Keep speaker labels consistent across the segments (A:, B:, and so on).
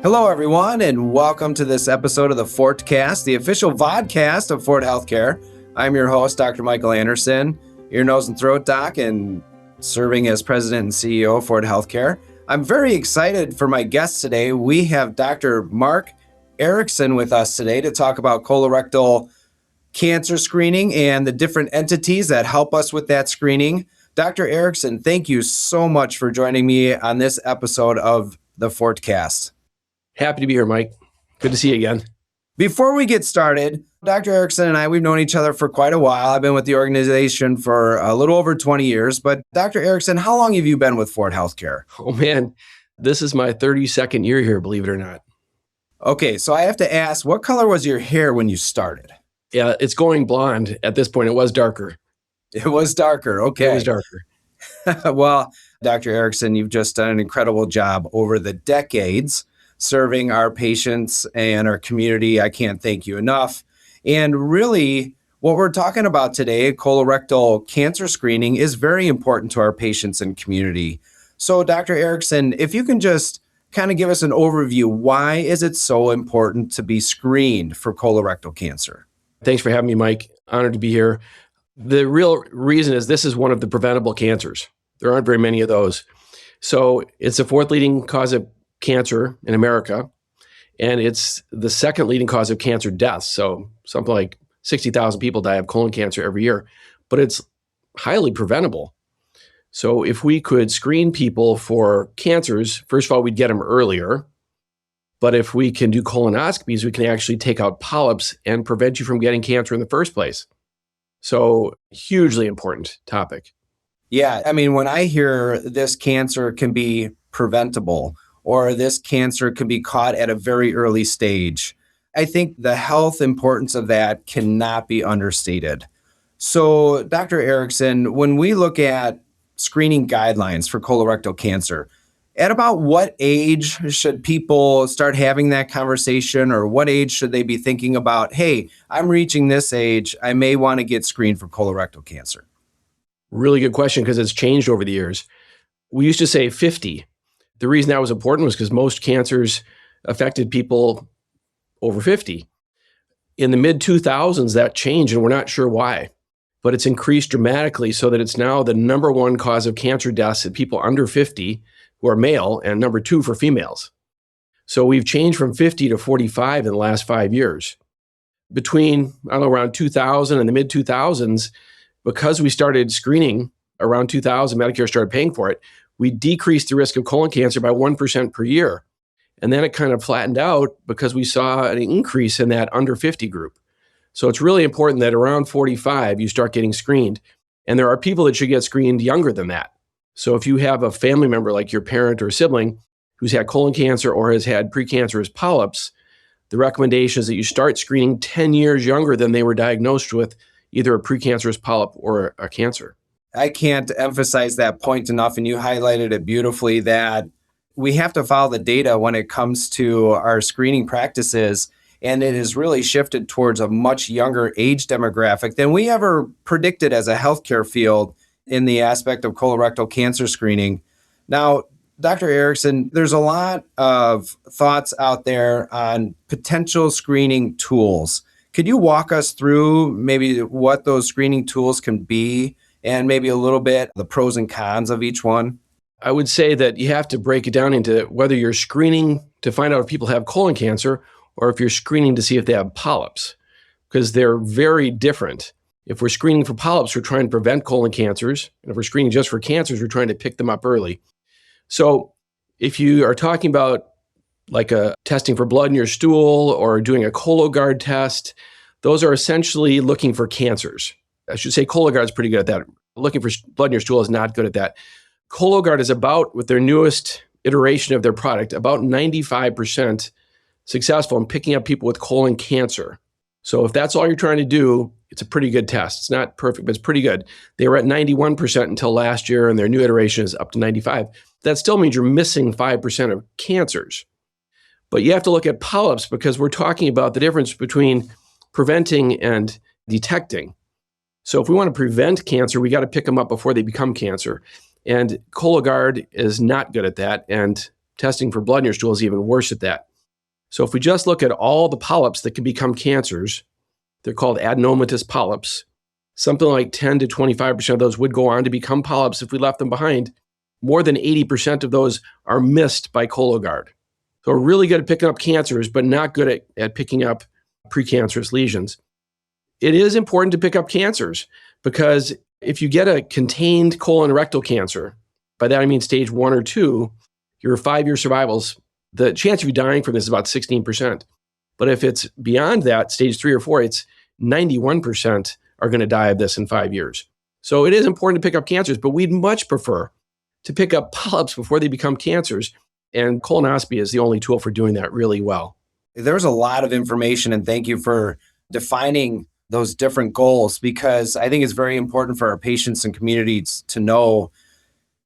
A: Hello, everyone, and welcome to this episode of the Fortcast, the official vodcast of Fort Healthcare. I'm your host, Dr. Michael Anderson, ear, nose, and throat doc, and serving as president and CEO of Fort Healthcare. I'm very excited for my guests today. We have Dr. Marc Erickson with us today to talk about colorectal cancer screening and the different entities that help us with that screening. Dr. Erickson, thank you so much for joining me on this episode of the Fortcast.
B: Happy to be here, Mike. Good to see you again.
A: Before we get started, Dr. Erickson and I, we've known each other for quite a while. I've been with the organization for a little over 20 years. But Dr. Erickson, how long have you been with Fort Healthcare?
B: Oh, man, this is my 32nd year here, believe it or not.
A: Okay, so I have to ask, what color was your hair when you started?
B: Yeah, it's going blonde at this point. It was darker.
A: It was darker. Okay.
B: It was darker.
A: Well, Dr. Erickson, you've just done an incredible job over the decades serving our patients and our community. I can't thank you enough. And really, what we're talking about today, colorectal cancer screening, is very important to our patients and community. So, Dr. Erickson, if you can just kind of give us an overview, why is it so important to be screened for colorectal cancer?
B: Thanks for having me, Mike. Honored to be here. The real reason is this is one of the preventable cancers. There aren't very many of those. So it's the fourth leading cause of cancer in America, and it's the second leading cause of cancer deaths. So something like 60,000 people die of colon cancer every year, but it's highly preventable. So if we could screen people for cancers, first of all, we'd get them earlier. But if we can do colonoscopies, we can actually take out polyps and prevent you from getting cancer in the first place. So hugely important topic.
A: Yeah, I mean, when I hear this cancer can be preventable or this cancer can be caught at a very early stage, I think the health importance of that cannot be understated. So, Dr. Erickson, when we look at screening guidelines for colorectal cancer, at about what age should people start having that conversation, or what age should they be thinking about, hey, I'm reaching this age, I may want to get screened for colorectal cancer?
B: Really good question, because it's changed over the years. We used to say 50. The reason that was important was because most cancers affected people over 50. In the mid-2000s, that changed, and we're not sure why. But it's increased dramatically so that it's now the number one cause of cancer deaths in people under 50 who are male, and number two for females. So we've changed from 50 to 45 in the last 5 years. Between, around 2000 and the mid-2000s, because we started screening around 2000, Medicare started paying for it, we decreased the risk of colon cancer by 1% per year. And then it kind of flattened out because we saw an increase in that under 50 group. So it's really important that around 45, you start getting screened. And there are people that should get screened younger than that. So if you have a family member like your parent or sibling who's had colon cancer or has had precancerous polyps, the recommendation is that you start screening 10 years younger than they were diagnosed with either a precancerous polyp or a cancer.
A: I can't emphasize that point enough, and you highlighted it beautifully, that we have to follow the data when it comes to our screening practices, and it has really shifted towards a much younger age demographic than we ever predicted as a healthcare field in the aspect of colorectal cancer screening. Now, Dr. Erickson, there's a lot of thoughts out there on potential screening tools. Could you walk us through maybe what those screening tools can be and maybe a little bit the pros and cons of each one?
B: I would say that you have to break it down into whether you're screening to find out if people have colon cancer or if you're screening to see if they have polyps, because they're very different. If we're screening for polyps, we're trying to prevent colon cancers. And if we're screening just for cancers, we're trying to pick them up early. So if you are talking about like a testing for blood in your stool or doing a Cologuard test, those are essentially looking for cancers. I should say Cologuard is pretty good at that. Looking for blood in your stool is not good at that. Cologuard is about, with their newest iteration of their product, about 95% successful in picking up people with colon cancer. So if that's all you're trying to do, it's a pretty good test. It's not perfect, but it's pretty good. They were at 91% until last year, and their new iteration is up to 95%. That still means you're missing 5% of cancers. But you have to look at polyps because we're talking about the difference between preventing and detecting. So if we want to prevent cancer, we got to pick them up before they become cancer. And Cologuard is not good at that, and testing for blood in your stool is even worse at that. So if we just look at all the polyps that can become cancers, they're called adenomatous polyps. Something like 10 to 25% of those would go on to become polyps if we left them behind. More than 80% of those are missed by Cologuard. So we're really good at picking up cancers, but not good at picking up precancerous lesions. It is important to pick up cancers because if you get a contained colon rectal cancer, by that I mean stage 1 or 2, your 5-year survivals, the chance of you dying from this is about 16%. But if it's beyond that, stage 3 or 4, it's 91% are going to die of this in 5 years. So it is important to pick up cancers, but we'd much prefer to pick up polyps before they become cancers. And colonoscopy is the only tool for doing that really well.
A: There's a lot of information, and thank you for defining those different goals, because I think it's very important for our patients and communities to know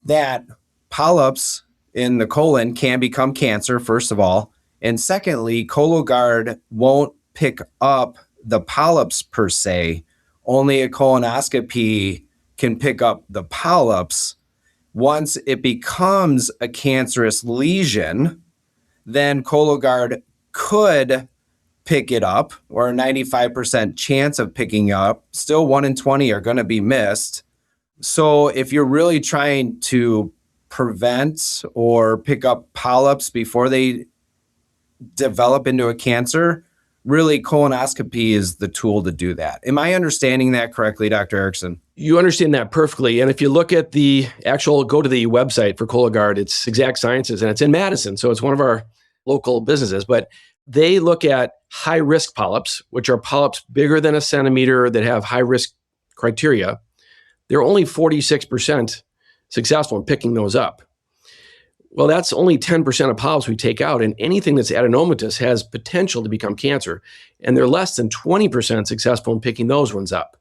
A: that polyps in the colon can become cancer, first of all. And secondly, Cologuard won't pick up the polyps per se. Only a colonoscopy can pick up the polyps. Once it becomes a cancerous lesion, then Cologuard could pick it up, or a 95% chance of picking up. Still 1 in 20 are going to be missed. So if you're really trying to prevent or pick up polyps before they develop into a cancer, really colonoscopy is the tool to do that. Am I understanding that correctly, Dr. Erickson?
B: You understand that perfectly. And if you look at the actual, go to the website for Cologuard, it's Exact Sciences, and it's in Madison. So it's one of our local businesses. But they look at high-risk polyps, which are polyps bigger than a centimeter that have high-risk criteria. They're only 46% successful in picking those up. Well, that's only 10% of polyps we take out, and anything that's adenomatous has potential to become cancer. And they're less than 20% successful in picking those ones up.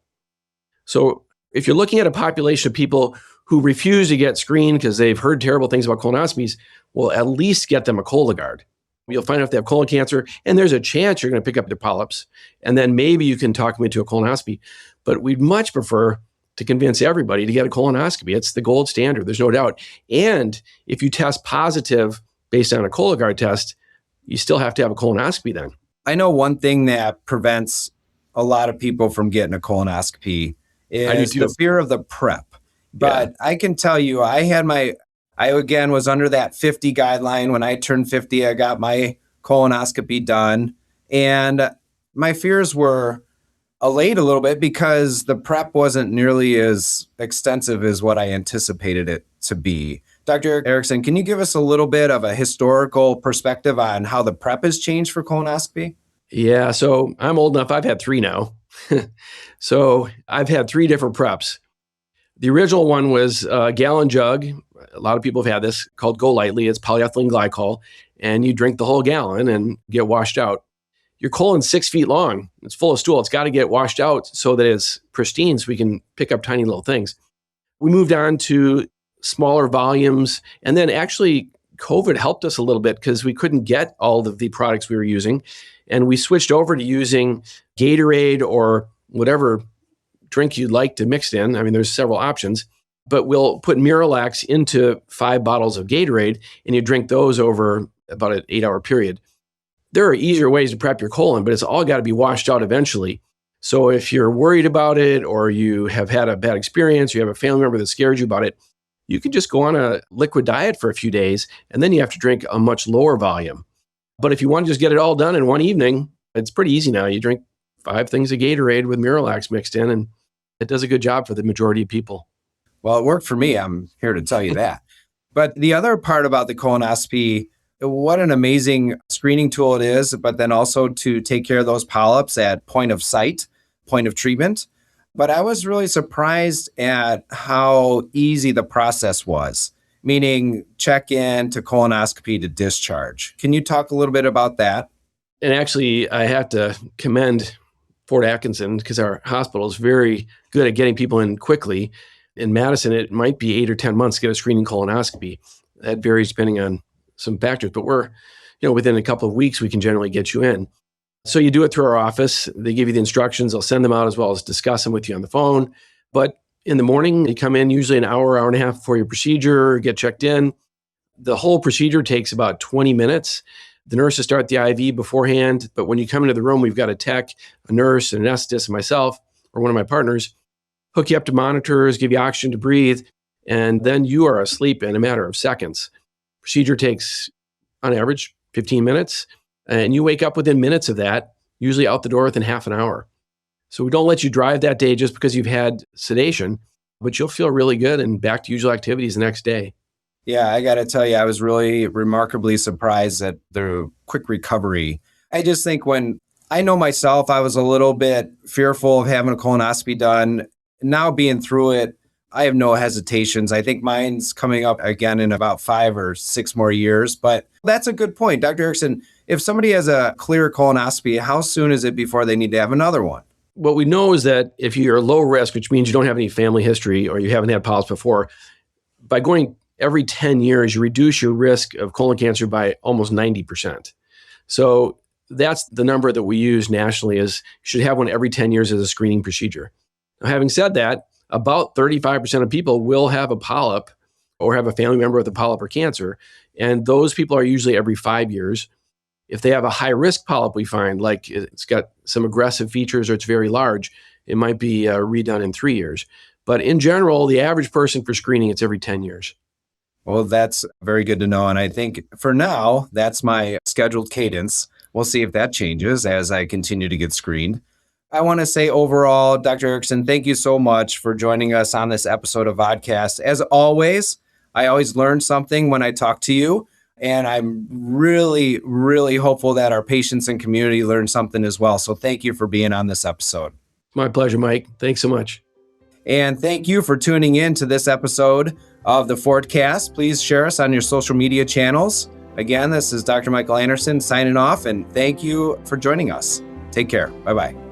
B: So if you're looking at a population of people who refuse to get screened because they've heard terrible things about colonoscopies, well, at least get them a Cologuard. You'll find out if they have colon cancer, and there's a chance you're going to pick up their polyps, and then maybe you can talk them into a colonoscopy. But we'd much prefer to convince everybody to get a colonoscopy. It's the gold standard, there's no doubt. And if you test positive based on a Cologuard test, you still have to have a colonoscopy then.
A: I know one thing that prevents a lot of people from getting a colonoscopy is the fear of the prep. But yeah. I can tell you, I again was under that 50 guideline. When I turned 50, I got my colonoscopy done. And my fears were allayed a little bit because the prep wasn't nearly as extensive as what I anticipated it to be. Dr. Erickson, can you give us a little bit of a historical perspective on how the prep has changed for colonoscopy?
B: Yeah, so I'm old enough. I've had 3 now. So I've had 3 different preps. The original one was a gallon jug. A lot of people have had this, called Go Lightly. It's polyethylene glycol, and you drink the whole gallon and get washed out. Your colon's 6 feet long. It's full of stool. It's got to get washed out so that it's pristine so we can pick up tiny little things. We moved on to smaller volumes. And then actually COVID helped us a little bit because we couldn't get all of the products we were using. And we switched over to using Gatorade or whatever drink you'd like to mix in. I mean, there's several options. But we'll put Miralax into 5 bottles of Gatorade, and you drink those over about an 8-hour period. There are easier ways to prep your colon, but it's all got to be washed out eventually. So if you're worried about it, or you have had a bad experience, you have a family member that scared you about it, you can just go on a liquid diet for a few days, and then you have to drink a much lower volume. But if you want to just get it all done in one evening, it's pretty easy now. You drink 5 things of Gatorade with Miralax mixed in, and it does a good job for the majority of people.
A: Well, it worked for me. I'm here to tell you that. But the other part about the colonoscopy, what an amazing screening tool it is, but then also to take care of those polyps at point of sight, point of treatment. But I was really surprised at how easy the process was, meaning check-in to colonoscopy to discharge. Can you talk a little bit about that?
B: And actually, I have to commend Fort Atkinson because our hospital is very good at getting people in quickly. In Madison, it might be 8 or 10 months to get a screening colonoscopy. That varies depending on some factors, but we're, within a couple of weeks, we can generally get you in. So you do it through our office. They give you the instructions. They'll send them out as well as discuss them with you on the phone. But in the morning, you come in usually an hour, hour and a half before your procedure, get checked in. The whole procedure takes about 20 minutes. The nurses start the IV beforehand, but when you come into the room, we've got a tech, a nurse, an anesthetist, and myself, or one of my partners, hook you up to monitors, give you oxygen to breathe, and then you are asleep in a matter of seconds. Procedure takes, on average, 15 minutes, and you wake up within minutes of that, usually out the door within half an hour. So we don't let you drive that day just because you've had sedation, but you'll feel really good and back to usual activities the next day.
A: Yeah, I got to tell you, I was really remarkably surprised at the quick recovery. I just think when I know myself, I was a little bit fearful of having a colonoscopy done. Now being through it, I have no hesitations. I think mine's coming up again in about 5 or 6 more years. But that's a good point. Dr. Erickson, if somebody has a clear colonoscopy, how soon is it before they need to have another one?
B: What we know is that if you're low risk, which means you don't have any family history or you haven't had polyps before, by going every 10 years, you reduce your risk of colon cancer by almost 90%. So that's the number that we use nationally, is you should have one every 10 years as a screening procedure. Now, having said that, about 35% of people will have a polyp or have a family member with a polyp or cancer. And those people are usually every 5 years. If they have a high risk polyp, we find, like it's got some aggressive features or it's very large, it might be redone in 3 years. But in general, the average person for screening, it's every 10 years.
A: Well, that's very good to know. And I think for now, that's my scheduled cadence. We'll see if that changes as I continue to get screened. I want to say overall, Dr. Erickson, thank you so much for joining us on this episode of Vodcast. As always, I always learn something when I talk to you. And I'm really, really hopeful that our patients and community learn something as well. So thank you for being on this episode.
B: My pleasure, Mike. Thanks so much.
A: And thank you for tuning in to this episode of the Fordcast. Please share us on your social media channels. Again, this is Dr. Michael Anderson signing off, and thank you for joining us. Take care. Bye-bye.